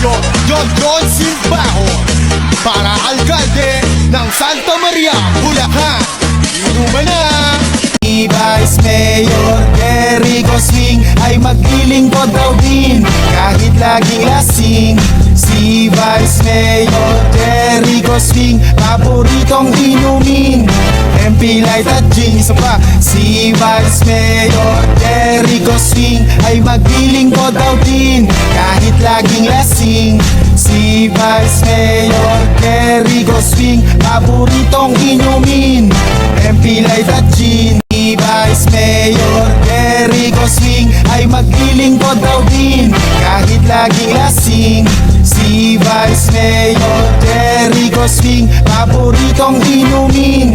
Senador John Simbajo para alkalde ng Santa Maria, Bulacan. Inuman na! Vice Mayor Terry Gosling ay maglilingkod daw din kahit laging lasing. Si Vice Mayor Terry Gosling paboritong inumin MP Light at gin. Isa pa, si Vice Mayor Terry Gosling ay maglilingkod daw din kahit laging lasing. Si Vice Mayor Terry Gosling paboritong inumin MP Light at gin. Si Vice Mayor Terry Gosling ay maglilingkod daw din kahit laging lasing. Si Vice Mayor Terry Gosling paboritong inumin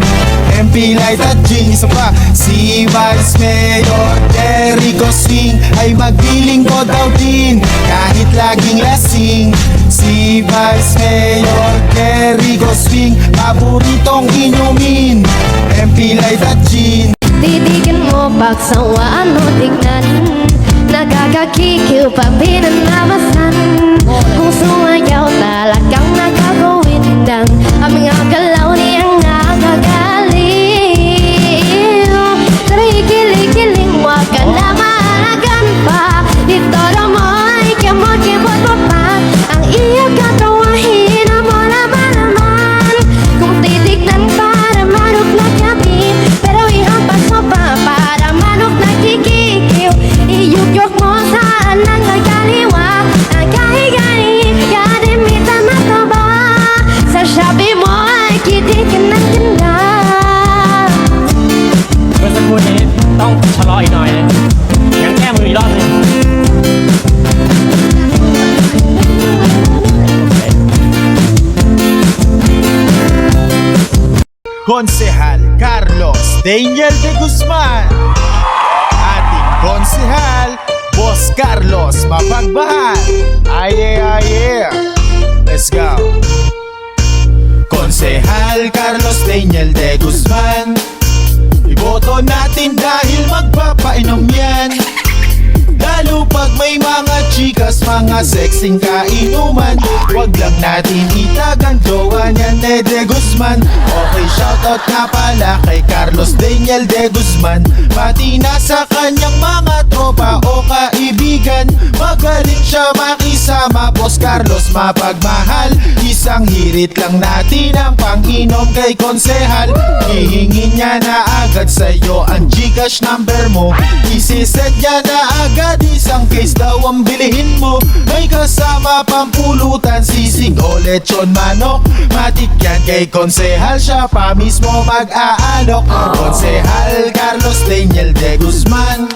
MP Light at gin. Isa pa, si Vice Mayor Terry Gosling ay maglilingkod daw din kahit laging lasing. Si Vice Mayor Terry Gosling paboritong inumin MP Light at gin. Titigan mo pagsawaan o tignan, nakakakikiw pa pinanamasan. Kung sumayaw talagang nakagawin lang, aming akalaw niyang nakagaliw. Taray kilig-kiling, wag ka na mahalagan pa. Itoro mo ay kamot-kibot mo pa ang iyong katawahin na mo naman. Kung titignan para manok na gabi, pero ihampas mo pa para manok na kikikiw. Iyugyok mo saan ang nagkaliwa, ang kahigani, kadimitan mataba. Sa Shopee mo ay kitikin ng ganda. เมื่อสักครู่นี้ต้องชะลออีกหน่อยนะงั้นแก้มืออีกรอบหนึง Konsehal Carlos Daniel de Guzman. Ating konsehal, Boss Carlos Mapagbahal. Aye, aye. Let's go. Konsehal Carlos Daniel de Guzman, iboto natin dahil magpapainom yan. Lalo pag may mga chikas, mga sexing kainuman. Wag lang natin itagan jowa niyan de Guzman. Okay, shoutout nga pala kay Carlos Daniel de Guzman, pati na sa kanyang mga tropa o kaibigan. Magaling siya makisama, Boss Carlos Mapagmahal. Isang hirit lang natin ang panginom kay konsehal. Hihingin niya na agad sa'yo ang Gcash number mo, isiset niya na agad. Isang case daw ang bilihin mo, may kasama pampulutan, sisig o lechon manok. Matik yan kay konsehal, siya pa mismo mag-aalok. Konsehal Carlos Daniel de Guzman.